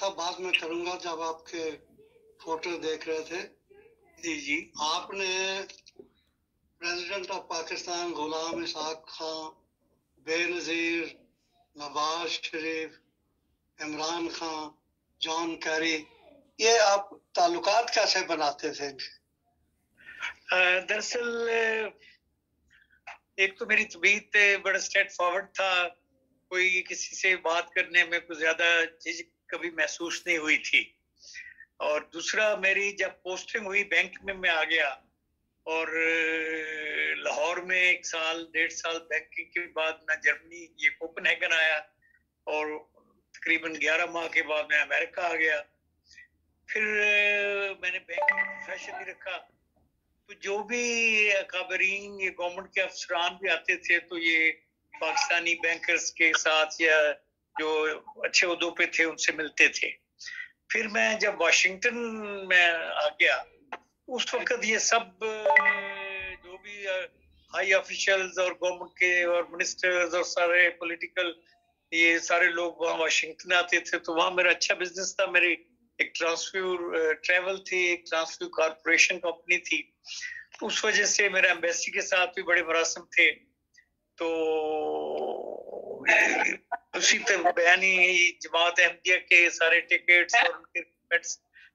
تھا بعد میں کروں گا جب آپ کے فوٹو دیکھ رہے تھے. جی آپ نے پریزیڈنٹ آف پاکستان غلام اسحاق خان، بے نظیر، نواز شریف، عمران خان، جان کیری، یہ آپ تعلقات کیسے بناتے تھے؟ دراصل ایک تو میری طبیعت بڑا اسٹریٹ فارورڈ تھا، کوئی کسی سے بات کرنے میں کوئی زیادہ چیز کبھی محسوس نہیں ہوئی تھی. اور دوسرا میری جب پوسٹنگ ہوئی بینک میں آ گیا، اور لاہور میں 1 سال 1.5 سال بینکنگ کے بعد میں جرمنی یہ کوپن ہیگن آیا، اور تقریباً 11 ماہ کے بعد میں امریکہ آ گیا. پھر میں نے بینکنگ پروفیشن نہیں رکھا، تو جو بھی اکابرین یہ گورنمنٹ کے افسران بھی آتے تھے تو یہ پاکستانی بینکرز کے ساتھ یا جو اچھے عہدوں پہ تھے ان سے ملتے تھے. پھر میں جب واشنگٹن میں آ گیا اس وقت یہ سب جو بھی ہائی آفیشلز اور گورنمنٹ کے اور منسٹرز اور سارے پولیٹیکل یہ سارے لوگ وہاں واشنگٹن آتے تھے، تو وہاں میرا اچھا بزنس تھا. میری ایک ٹرانسفیور ٹریول تھی، ایک ٹرانسفیور کارپوریشن کمپنی تھی، تو اس وجہ سے میرے ایمبیسی کے ساتھ بھی بڑے مراسم تھے. تو اسی طرح بیانی جماعت احمدیہ کے سارے ٹکٹس اور ان کے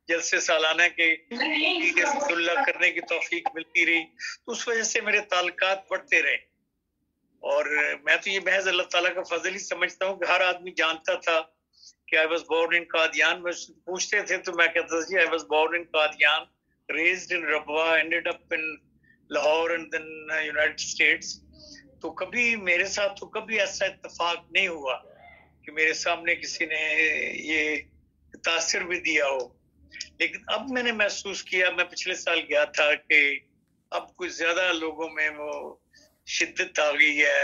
جلسے سالانہ کے اللہ کرنے کی توفیق ملتی رہی، تو اس وجہ سے میرے تعلقات بڑھتے رہے. اور میں تو یہ محض اللہ تعالیٰ کا فضل ہی سمجھتا ہوں کہ ہر آدمی جانتا تھا کہ I was born in Qadian. میں پوچھتے تھے تو میں کہتا تھا جی I was born in Qadian, raised in Rabwah, ended up in Lahore and then United States. تو کبھی میرے ساتھ تو کبھی ایسا اتفاق نہیں ہوا کہ میرے سامنے کسی نے یہ تاثر بھی دیا ہو. لیکن اب میں نے محسوس کیا، میں پچھلے سال گیا تھا، کہ اب کچھ زیادہ لوگوں میں وہ شدت آ گئی ہے،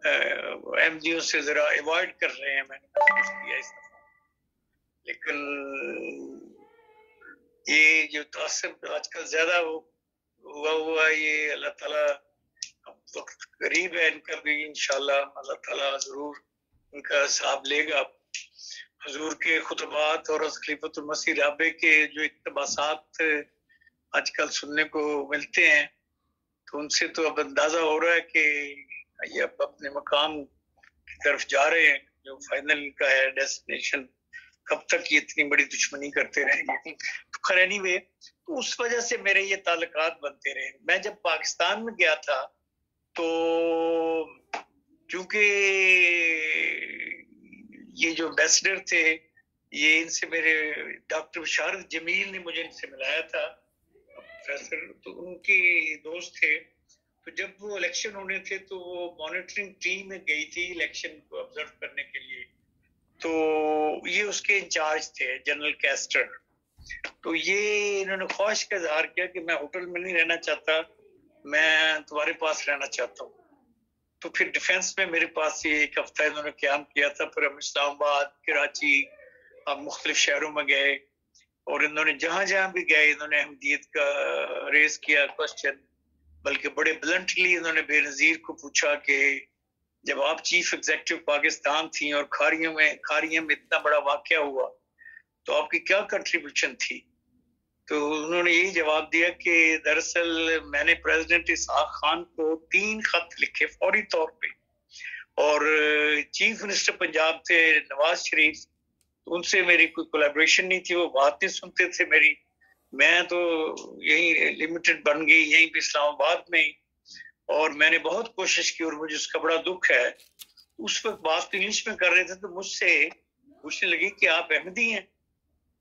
احمدیوں سے ذرا ایوائڈ کر رہے ہیں، میں نے محسوس کیا اس دفعہ. لیکن یہ جو تاثر آج کل زیادہ ہوا یہ اللہ تعالیٰ وقت قریب ہے ان کا بھی انشاءاللہ اللہ تعالیٰ ضرور ان کا حساب لے گا. حضور کے خطبات اور خلیفۃ المسیح رابع کے جو اقتباسات آج کل سننے کو ملتے ہیں تو ان سے تو اب اندازہ ہو رہا ہے کہ یہ اب اپنے مقام کی طرف جا رہے ہیں جو فائنل کا ہے ڈیسٹینیشن. کب تک یہ اتنی بڑی دشمنی کرتے رہیں گے؟ تو خیر اینی وے، تو اس وجہ سے میرے یہ تعلقات بنتے رہے. میں جب پاکستان میں گیا تھا تو کیونکہ یہ جو ایمبیسڈر تھے یہ ان سے میرے ڈاکٹر بشارت جمیل نے مجھے ان سے ملایا تھا پروفیسر، تو ان کی دوست تھے. تو جب وہ الیکشن ہونے تھے تو وہ مانیٹرنگ ٹیم میں گئی تھی الیکشن کو آبزرو کرنے کے لیے، تو یہ اس کے انچارج تھے جنرل کیسٹر. تو یہ انہوں نے خواہش کا اظہار کیا کہ میں ہوٹل میں نہیں رہنا چاہتا، میں تمہارے پاس رہنا چاہتا ہوں. تو پھر ڈیفنس میں میرے پاس یہ 1 ہفتہ انہوں نے قیام کیا تھا. پھر ہم اسلام آباد، کراچی، اب مختلف شہروں میں گئے، اور انہوں نے جہاں جہاں بھی گئے انہوں نے احمدیت کا ریز کیا کوشچن. بلکہ بڑے بلنٹلی انہوں نے بے نظیر کو پوچھا کہ جب آپ چیف ایگزیکٹو پاکستان تھیں اور کھاریوں میں اتنا بڑا واقعہ ہوا تو آپ کی کیا کنٹریبیوشن تھی؟ تو انہوں نے یہی جواب دیا کہ دراصل میں نے پریزیڈنٹ اسحاق خان کو 3 خط لکھے فوری طور پہ، اور چیف منسٹر پنجاب تھے نواز شریف، ان سے میری کوئی کولیبریشن نہیں تھی، وہ بات نہیں سنتے تھے میری. میں تو یہیں لمیٹڈ بن گئی یہیں پہ اسلام آباد میں، اور میں نے بہت کوشش کی اور مجھے اس کا بڑا دکھ ہے. اس وقت بات انگلش میں کر رہے تھے تو مجھ سے پوچھنے لگی کہ آپ احمدی ہیں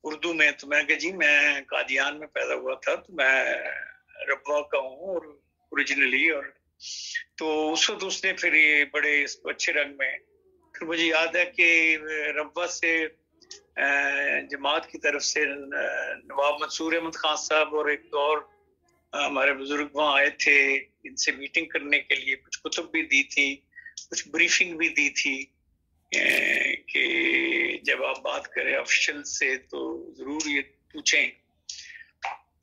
اردو میں. تو میں نے کہا جی میں قادیان میں پیدا ہوا تھا، تو میں ربوہ کا ہوں اور اوریجنلی. اور تو اس وقت اس نے پھر یہ بڑے اس کو اچھے رنگ میں، پھر مجھے یاد ہے کہ ربوہ سے جماعت کی طرف سے نواب منصور احمد خان صاحب اور ایک اور ہمارے بزرگ وہاں آئے تھے ان سے میٹنگ کرنے کے لیے. کچھ کتب بھی دی تھی، کچھ بریفنگ بھی دی تھی کہ جب آپ بات کریں آفیشل سے تو ضرور یہ پوچھیں.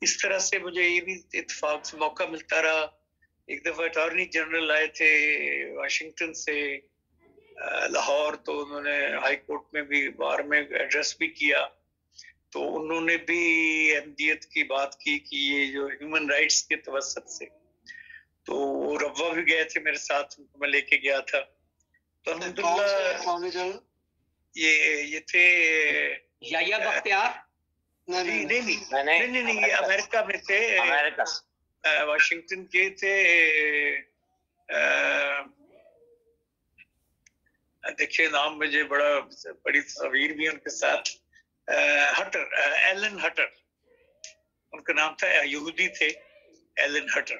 اس طرح سے مجھے یہ بھی اتفاق سے موقع ملتا رہا. ایک دفعہ اٹارنی جنرل آئے تھے واشنگٹن سے لاہور، تو انہوں نے ہائی کورٹ میں بھی بار میں ایڈریس بھی کیا. تو انہوں نے بھی احمدیت کی بات کی کہ یہ جو ہیومن رائٹس کے توسط سے، تو وہ روا بھی گئے تھے میرے ساتھ، ان کو میں لے کے گیا تھا. تو الحمدللہ یہ تھے یحییٰ بختیار. نہیں، یہ امریکہ میں تھے، واشنگٹن کے تھے. دیکھیے نام مجھے بڑی تصاویر بھی ان کے ساتھ. ہٹر، ایلن ہٹر ان کا نام تھا، یہودی تھے ایلن ہٹر.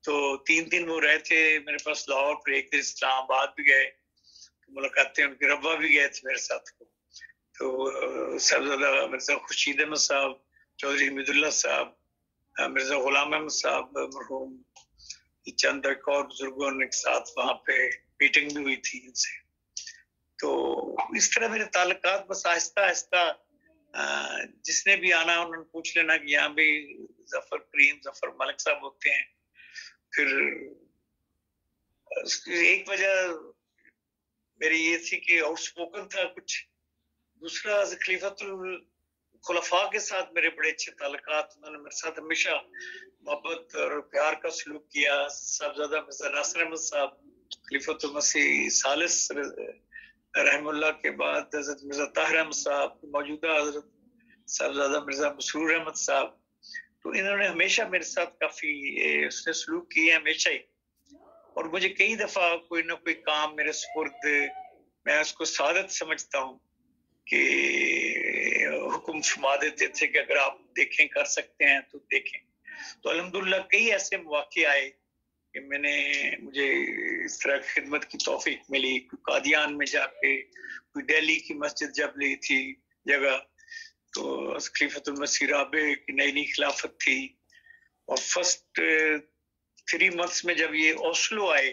تو 3 دن وہ رہے تھے میرے پاس لاہور پہ، ایک دن اسلام آباد بھی گئے، ملاقاتیں ان کے روا بھی گئے تھے میرے ساتھ. تو صاحبزادہ مرزا خورشید احمد صاحب، چودھری حمید اللہ صاحب، مرزا غلام احمد صاحب مرحوم، چند ایک اور بزرگوں کے ساتھ وہاں پہ میٹنگ بھی ہوئی تھی ان سے. تو اس طرح میرے تعلقات بس آہستہ آہستہ، جس نے بھی آنا انہوں نے پوچھ لینا کہ یہاں بھی ظفر ملک صاحب ہوتے ہیں. پھر ایک وجہ میری یہ تھی کہ آؤٹ اسپوکن تھا کچھ، دوسرا خلیفۃ الخلفاء کے ساتھ میرے بڑے اچھے تعلقات، انہوں نے میرے ساتھ ہمیشہ محبت اور پیار کا سلوک کیا. صاحبزادہ مرزا ناصر احمد صاحب، خلیفۃ المسیح ثالث رحم اللہ کے بعد حضرت مرزا طاہر احمد صاحب، موجودہ حضرت صاحبزادہ مرزا مسرور احمد صاحب، تو انہوں نے ہمیشہ میرے ساتھ کافی اس نے سلوک کیے ہمیشہ ہی. اور مجھے کئی دفعہ کوئی نہ کوئی کام میرے سپرد، میں اس کو سعادت سمجھتا ہوں کہ حکم فرما دیتے تھے کہ اگر آپ دیکھیں کر سکتے ہیں تو دیکھیں. تو الحمدللہ کئی ایسے مواقع آئے کہ مجھے اس طرح خدمت کی توفیق ملی. کوئی قادیان میں جا کے، کوئی دہلی کی مسجد جب لی تھی جگہ، تو خلیفۃ المسیح رابع کی نئی خلافت تھی، اور فرسٹ 3 months میں جب یہ اوسلو آئے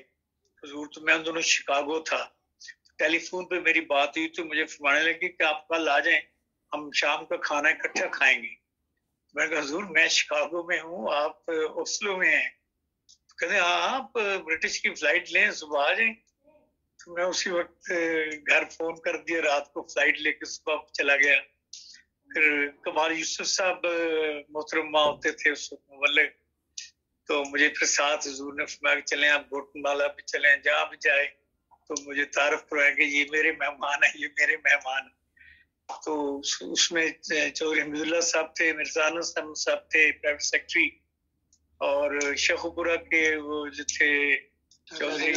حضور، تو میں ان دونوں شکاگو تھا. ٹیلی فون پہ میری بات ہوئی تو مجھے فرمانے لگے کہ آپ کل آ جائیں، ہم شام کا کھانا اکٹھا کھائیں گے. میں کہا حضور میں شکاگو میں ہوں، آپ اوسلو میں ہیں. کہتے ہاں آپ برٹش کی فلائٹ لیں، صبح آ جائیں. تو میں اسی وقت گھر فون کر دیا، رات کو فلائٹ لے کے صبح چلا گیا. پھر کمال یوسف صاحب محترم ماں ہوتے تھے اس وقت مبلغ، تو مجھے پھر ساتھ حضور نے فرمایا کہ چلیں آپ گوٹن بالا پہ چلیں، جہاں بھی جائے تو مجھے تعارف کروایا کہ یہ میرے مہمان ہیں، یہ میرے مہمان ہیں. تو اس میں چودھری حمید اللہ صاحب تھے، مرزا انس احمد صاحب تھے پرائیویٹ سیکرٹری، اور شیخو پورہ کے وہ جو تھے چودھری،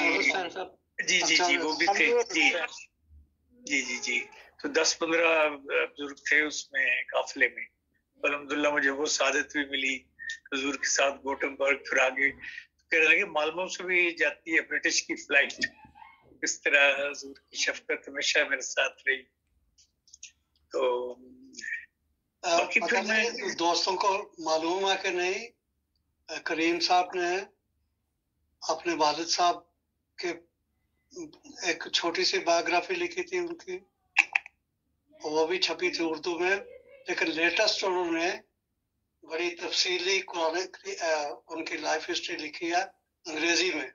جی وہ بھی تھے. جی تو 10-15 بزرگ تھے اس میں قافلے میں. الحمدللہ مجھے وہ سعادت بھی ملی حضور کے ساتھ گوٹنبرگ. پھر آگے کہنے لگے مالمو سے بھی جاتی ہے برٹش کی فلائٹ. اس طرح حضور کی شفقت ہمیشہ میرے ساتھ رہی. تو پتہ نہیں دوستوں کو معلوم ہے کہ نہیں، کریم صاحب نے اپنے والد صاحب کے ایک چھوٹی سی بایوگرافی لکھی تھی ان کی، وہ بھی چھپی تھی اردو میں، لیکن لیٹسٹ انہوں نے بڑی تفصیلی ان کی لائف ہسٹری لکھی ہے انگریزی میں،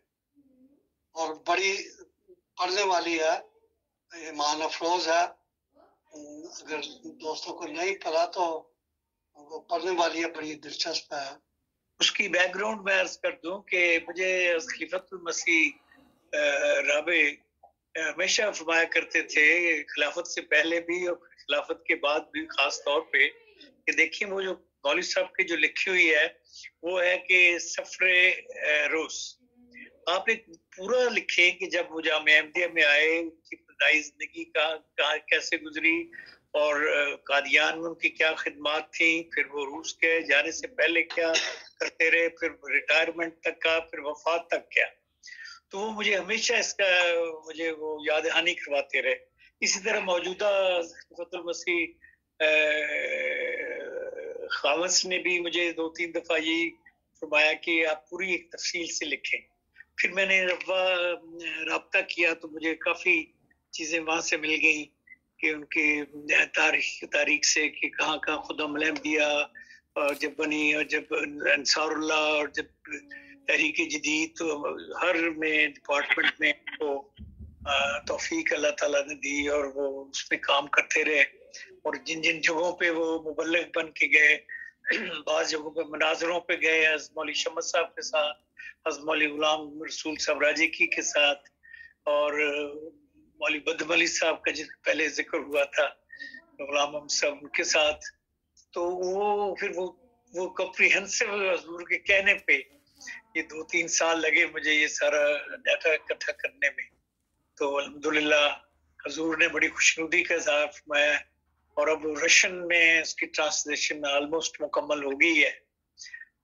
اور بڑی پڑھنے والی ہے، ایمان افروز ہے. اگر دوستوں کو نہیں پڑھا تو وہ پڑھنے والی ہے، بڑی دلچسپ ہے. اس کی بیک گراؤنڈ میں عرض کر دوں کہ مجھے خلیفۃ المسیح رابع ہمیشہ فرمایا کرتے تھے، خلافت سے پہلے بھی اور خلافت کے بعد بھی خاص طور پہ، کہ دیکھیں وہ جو مولوی صاحب کی جو لکھی ہوئی ہے وہ ہے کہ سفر روز آپ ایک پورا لکھیں کہ جب وہ جامعہ احمدیہ میں آئے، ان کی ابتدائی زندگی کا کیسے گزری، اور قادیان میں ان کی کیا خدمات تھیں، پھر وہ روس کے جانے سے پہلے کیا کرتے رہے، پھر ریٹائرمنٹ تک کا، پھر وفات تک کیا. تو وہ مجھے ہمیشہ اس کا مجھے وہ یاد دہانی کرواتے رہے. اسی طرح موجودہ خلیفۃ المسیح خاوس نے بھی مجھے 2-3 دفعہ یہی فرمایا کہ آپ پوری ایک تفصیل سے لکھیں. پھر میں نے رابطہ کیا تو مجھے کافی چیزیں وہاں سے مل گئیں کہ ان کی تاریخ سے کہ کہاں کہاں خدم احمدیہ اور جب بنی، اور جب انصار اللہ، اور جب تحریک جدید، تو ہر میں ڈپارٹمنٹ میں وہ توفیق اللہ تعالیٰ نے دی اور وہ اس میں کام کرتے رہے، اور جن جن جگہوں پہ وہ مبلغ بن کے گئے، بعض جگہوں پہ مناظروں پہ گئے، حضرت مولوی شمس صاحب کے ساتھ، حضرت مولوی غلام رسول صاحب راجی کی کے ساتھ، اور مولوی بدم علی صاحب کا جس پہلے ذکر ہوا تھا، غلام محمد صاحب ان کے ساتھ، تو وہ پھر وہ کمپریہنسو حضور کے کہنے پہ یہ 2-3 سال لگے مجھے یہ سارا ڈیٹا اکٹھا کرنے میں. تو الحمدللہ حضور نے بڑی خوشنودی کا اظہار فرمایا، اور اب رشین میں اس کی ٹرانسلیشن آلموسٹ مکمل ہو گئی ہے،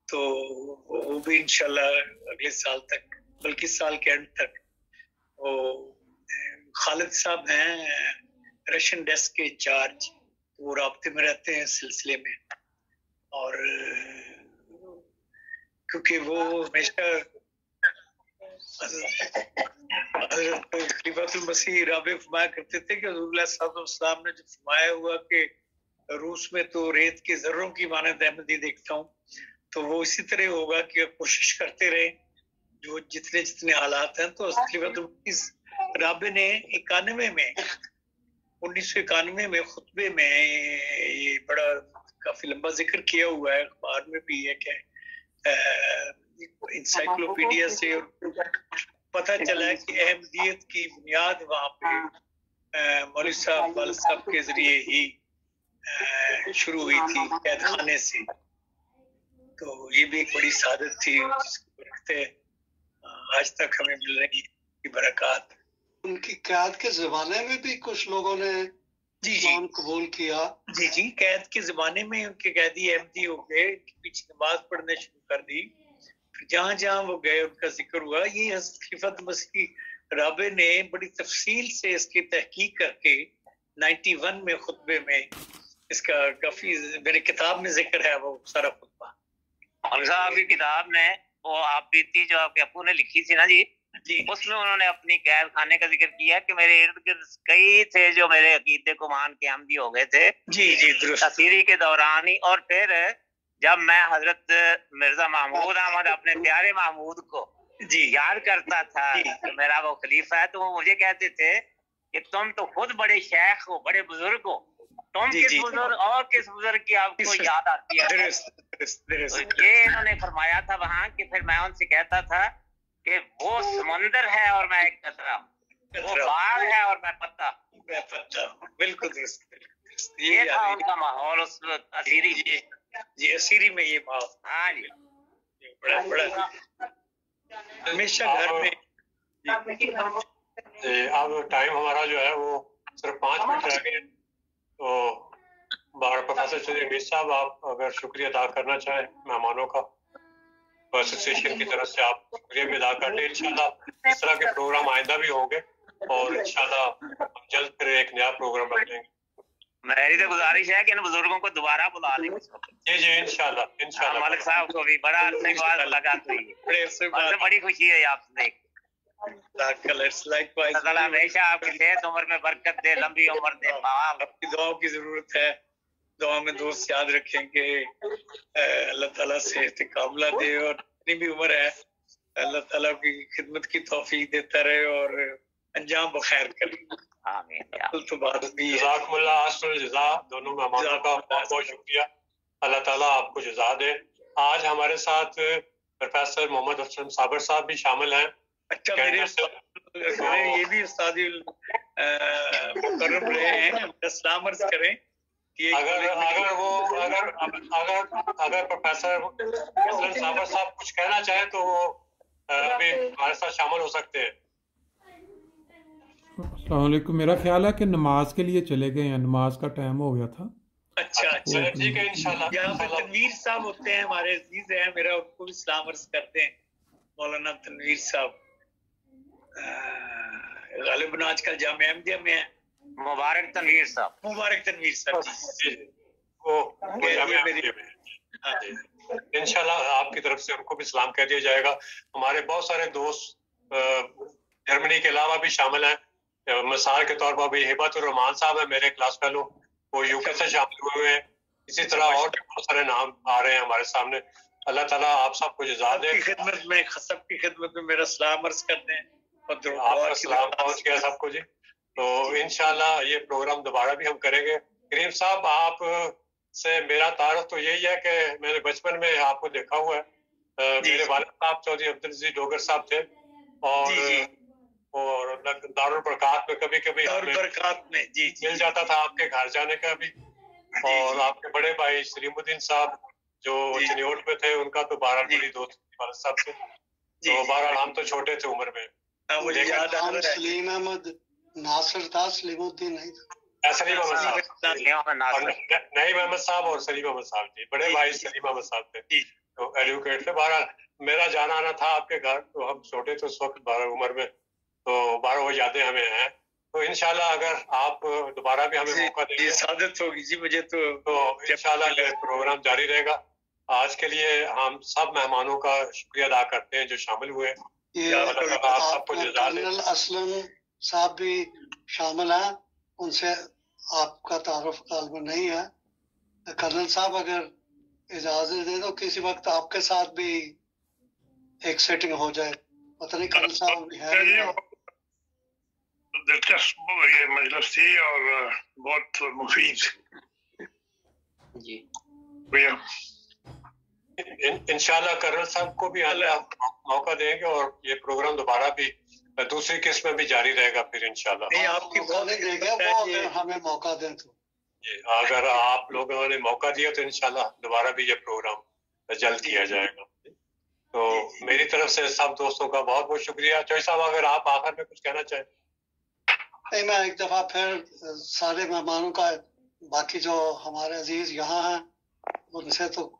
تو وہ بھی انشاءاللہ اگلے سال تک، بلکہ سال کے اینڈ تک. وہ خالد صاحب ہیں رشین ڈیسک کے انچارج، وہ رابطے میں رہتے ہیں اس سلسلے میں، اور کیونکہ وہ ہمیشہ حضرت خلیفۃ المسیح رابع فرمایا کرتے تھے کہ حضور علیہ الصلوۃ والسلام نے جو فرمایا ہوا کہ روس میں تو ریت کے ذروں کی مانند احمدی دیکھتا ہوں، تو وہ اسی طرح ہوگا کہ کوشش کرتے رہیں جو جتنے حالات ہیں. تو خلیفۃ المسیح رابع نے 1991 میں خطبے میں یہ بڑا کافی لمبا ذکر کیا ہوا ہے، اخبار میں بھی ہے کہ انسائکلوپیڈیا سے پتہ چلا کہ احمدیت کی بنیاد وہاں پہ مولوی صاحب والد صاحب کے ذریعے ہی شروع ہوئی تھی، قید خانے سے. تو یہ بھی ایک بڑی سعادت تھی جس کی برکتیں آج تک ہمیں مل رہی کی برکات. ان کی قید کے زمانے میں بھی کچھ لوگوں نے اسلام قبول کیا. جی قید کے زمانے میں ان کے قیدی احمدی ہو گئے، ان کے پیچھے نماز پڑھنے شروع کر دی، پھر جہاں جہاں وہ گئے ان کا ذکر ہوا. یہ حضرت خلیفۃ مسیح رابع نے بڑی تفصیل سے اس کی تحقیق کر کے 91 میں خطبے میں اس کا کافی میرے کتاب میں ذکر ہے وہ سارا خطبہ. آپ کی کتاب میں وہ آپ بیتی جو آپ کے ابو نے لکھی تھی نا جی، اس میں انہوں نے اپنی قید خانے کا ذکر کیا کہ میرے ارد گرد کئی تھے جو میرے عقیدے کو مان کے احمدی ہو گئے تھے درست تاثیری کے دوران ہی. اور پھر جب میں حضرت مرزا محمود احمد اپنے پیارے محمود کو یاد کرتا تھا کہ میرا وہ خلیفہ ہے، تو وہ مجھے کہتے تھے کہ تم تو خود بڑے شیخ ہو، بڑے بزرگ ہو، تم کس بزرگ اور کس بزرگ کی آپ کو یاد آتی ہے. یہ انہوں نے فرمایا تھا وہاں کہ پھر میں ان سے کہتا تھا کہ وہ سمندر ہے اور میں ایک قطرہ ہوں، وہ باغ ہے اور میں پتا ہوں. بالکل درست. یہ تھا ان کا ماحول اس اسیری جی اسیری میں یہ ماحول. ہاں جی بڑا ہمیشہ گھر میں. اب ٹائم ہمارا جو ہے وہ صرف 5 منٹ رہ گئے، تو پروفیسر چودھری امیر صاحب آپ اگر شکریہ ادا کرنا چاہیں مہمانوں کا ایسوسیشن کی طرف سے، آپ شکریہ بھی ادا کر لیں. انشاءاللہ اس طرح کے پروگرام آئندہ بھی ہوں گے، اور انشاءاللہ ہم جلد پھر ایک نیا پروگرام رکھ لیں گے. میری تو گزارش ہے کہ ان بزرگوں کو دوبارہ بلا لیں. جی انشاءاللہ ملک صاحب کو بھی بڑا عرصے کے بعد ملاقات ہوئی، بڑی خوشی ہے آپ سے دیکھ. اللہ ہمیشہ آپ کی صحت عمر میں برکت دے، لمبی عمر دے. آپ کی دعاؤں کی ضرورت ہے، دعا میں دوست یاد رکھیں کہ اللہ تعالیٰ صحت کاملہ دے، اور جتنی بھی عمر ہے اللہ تعالیٰ کی خدمت کی توفیق دیتا رہے اور انجام بخیر کرے. آمین. تو بات بھی جزاکم اللہ احسن الجزا دونوں مہمانوں کا بہت بہت شکریہ. اللہ تعالیٰ آپ کو جزا دے. آج ہمارے ساتھ پروفیسر محمد حسن صابر صاحب بھی شامل ہیں. اچھا میرے یہ بھی استاد مکرم رہے ہیں، اسلام عرض کریں اگر پروفیسر حسن صابر صاحب کچھ کہنا چاہیں تو وہ ابھی ہمارے ساتھ شامل ہو سکتے ہیں. السلام علیکم. میرا خیال ہے کہ نماز کے لیے چلے گئے ہیں، نماز کا ٹائم ہو گیا تھا. اچھا ٹھیک ہے انشاءاللہ. یہاں پہ تنویر صاحب ہوتے ہیں، ہمارے عزیز ہیں، میرا ان کو بھی سلام عرض کرتے ہیں. مولانا تنویر صاحب غالباً آج کل جامعہ احمدیہ میں ہیں. مبارک تنویر صاحب جی وہ جامعہ احمدیہ میں. انشاءاللہ آپ کی طرف سے ان کو بھی سلام کہہ دیا جائے گا. ہمارے بہت سارے دوست جرمنی کے علاوہ بھی شامل ہیں. مثال کے طور پر ابھی ہبت الرحمان صاحب ہیں میرے کلاس فیلو، وہ یو کے سے شامل ہوئے ہیں. اسی طرح اور بھی بہت سارے نام آ رہے ہیں ہمارے سامنے. اللہ تعالیٰ آپ سب کو جزا دے. سب کی خدمت میں میرا سلام عرض کرتے ہیں. آپ کا سلام پہنچ گیا سب کو جی. تو انشاءاللہ یہ پروگرام دوبارہ بھی ہم کریں گے. کریم صاحب آپ سے میرا تعارف تو یہی ہے کہ میں نے بچپن میں آپ کو دیکھا ہوا ہے. میرے والد صاحب چودھری عبدالعزیز ڈوگر صاحب تھے اور دارالبرکات میں کبھی کبھی مل جاتا تھا آپ کے گھر جانے کا بھی. اور آپ کے بڑے بھائی سلیم الدین صاحب جو چنیوٹ میں تھے ان کا تو بہرحال بڑی دوست والد صاحب سے. تو بہرحال ہم تو چھوٹے تھے عمر میں. سلیم احمد ناصر تھا, سلیم الدین نہیں تھا. سلیم احمد صاحب, نعیم احمد صاحب اور سلیم احمد صاحب جی, بڑے بھائی سلیم احمد صاحب تھے تو ایڈوکیٹ تھے. بہرحال میرا جانا آنا تھا آپ کے گھر, تو ہم چھوٹے تھے اس وقت 12 عمر میں, تو 12 وہ یادیں ہمیں ہیں. تو انشاءاللہ اگر آپ دوبارہ بھی ہمیں موقع دیں گے سعادت ہوگی جی مجھے تو انشاءاللہ یہ پروگرام جاری رہے گا. آج کے لیے ہم سب مہمانوں کا شکریہ ادا کرتے ہیں جو شامل ہوئے. کرنل اسلم صاحب بھی شامل ہیں, ان سے آپ کا تعارف غالباً نہیں ہے. کرنل صاحب اگر اجازت دے تو کسی وقت آپ کے ساتھ بھی ایک سیٹنگ ہو جائے. پتہ نہیں کرنل صاحب ہے. دلچسپ یہ مجلس تھی اور بہت مفید جی. انشاءاللہ کرنل صاحب کو بھی اللہ موقع دیں گے اور یہ پروگرام دوبارہ بھی دوسری قسم میں بھی جاری رہے گا پھر انشاءاللہ. آپ کی بہت دے گا وہ اگر ہمیں موقع دیں تو. اگر آپ لوگوں نے موقع دیا تو انشاءاللہ دوبارہ بھی یہ پروگرام جلد کیا جائے گا. تو میری طرف سے سب دوستوں کا بہت بہت شکریہ. چوہی صاحب اگر آپ آخر میں کچھ کہنا چاہیں. نہیں, میں ایک دفعہ پھر سارے مہمانوں کا, باقی جو ہمارے عزیز یہاں ہیں ان سے تو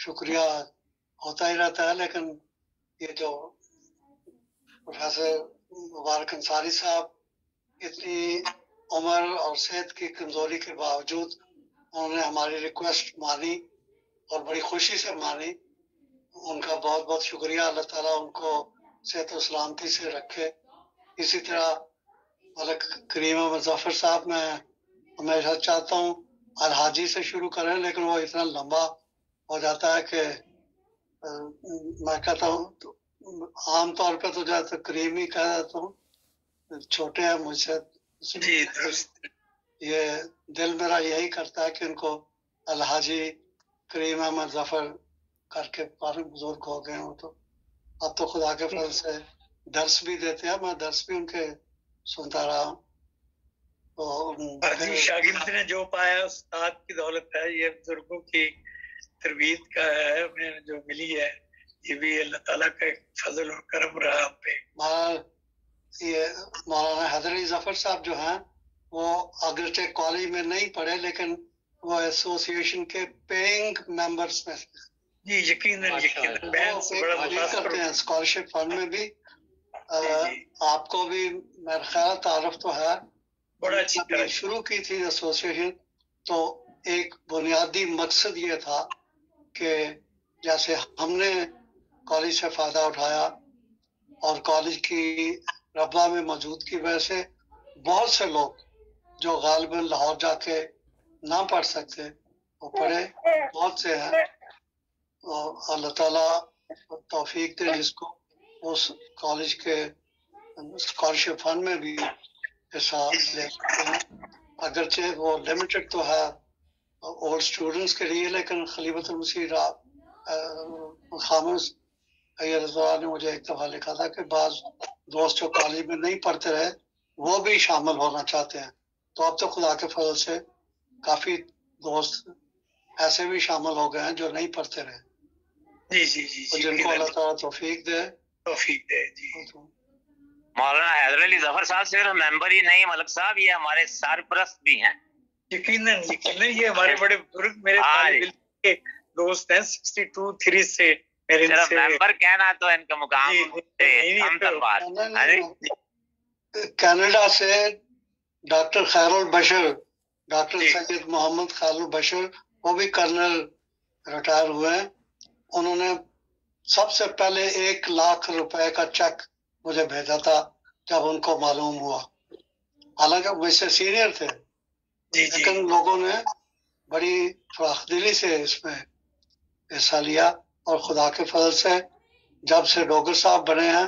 شکریہ ہوتا ہی رہتا ہے, لیکن یہ جو پروفیسر مبارک انصاری صاحب اتنی عمر اور صحت کی کمزوری کے باوجود انہوں نے ہماری ریکویسٹ مانی اور بڑی خوشی سے مانی. ان کا بہت بہت شکریہ. اللہ تعالیٰ ان کو صحت و سلامتی سے رکھے. اسی طرح ملک کریم احمد ظفر صاحب, میں ہمیشہ چاہتا ہوں الحاجی سے شروع کریں, لیکن وہ اتنا لمبا ہو جاتا ہے کہ میں کہتا ہوں عام طور پہ تو جیسے کریم ہی کہہ دیتا ہوں, چھوٹے ہیں مجھ سے. یہ دل میرا یہی کرتا ہے کہ ان کو الحاجی کریم احمد ظفر کر کے فارغ بزرگ ہو گئے ہوں. تو اب تو خدا کے فضل سے درس بھی دیتے ہیں, میں درس بھی ان کے سنتا رہا ہوں. شاگرد نے جو پایا استاد کی دولت ہے, یہ بزرگوں کی تربیت کا ہے ہمیں جو ملی ہے, یہ بھی اللہ تعالیٰ کا ایک فضل اور کرم رہا ہم پہ. یہ مولانا حیدر علی ظفر صاحب جو ہیں وہ اگرچہ کالج میں نہیں پڑھے لیکن وہ ایسوسیشن کے پیئنگ ممبرس میں جی یقیناً کرتے ہیں اسکالرشپ فنڈ میں بھی. آپ کو بھی میرا خیال تعارف تو ہے. بڑا اچھی طرح شروع کی تھی ایسوسیشن تو ایک بنیادی مقصد یہ تھا کہ جیسے ہم نے کالج سے فائدہ اٹھایا اور کالج کی ربوہ میں موجودگی وجہ سے بہت سے لوگ جو غالباً لاہور جا کے نہ پڑھ سکتے وہ پڑھے, بہت سے ہیں. اور اللہ تعالیٰ توفیق دے جس کو اس کالج کے اسکالرشپ فنڈ میں بھی حصہ لے سکتے ہیں. اگرچہ وہ لمیٹڈ تو ہے اولڈ اسٹوڈنٹس کے لیے, لیکن خلیفۃ المسیح خامس رضوان نے مجھے ایک دفعہ لکھا تھا کہ بعض دوست جو کالج میں نہیں پڑھتے رہے وہ بھی شامل ہونا چاہتے ہیں. تو اب تو خدا کے فضل سے کافی دوست ایسے بھی شامل ہو گئے ہیں جو نہیں پڑھتے رہے. جی جی جی جن کو اللہ تعالیٰ توفیق دے. جی. مولانا حیدر علی ظفر صاحب صرف ممبر ہی نہیں ملک صاحب, یہ ہمارے سرپرست بھی ہیں. یقیناً یہ ہمارے بڑے بزرگ میرے طالب علم کے دوست ہیں. 62 سے صرف ممبر کہنا تو ان کا مقام کم تر بات. کینیڈا سے ڈاکٹر خیر البشر, ڈاکٹر سید محمد خیر البشر, وہ بھی کرنل ریٹائر ہوئے ہیں. انہوں نے سب سے پہلے 1 لاکھ روپے کا چیک مجھے بھیجا تھا جب ان کو معلوم ہوا. حالانکہ مجھ سے سینئر تھے لیکن لوگوں نے بڑی فراخ دلی سے اس میں حصہ لیا. اور خدا کے فضل سے جب سے ڈوگر صاحب بنے ہیں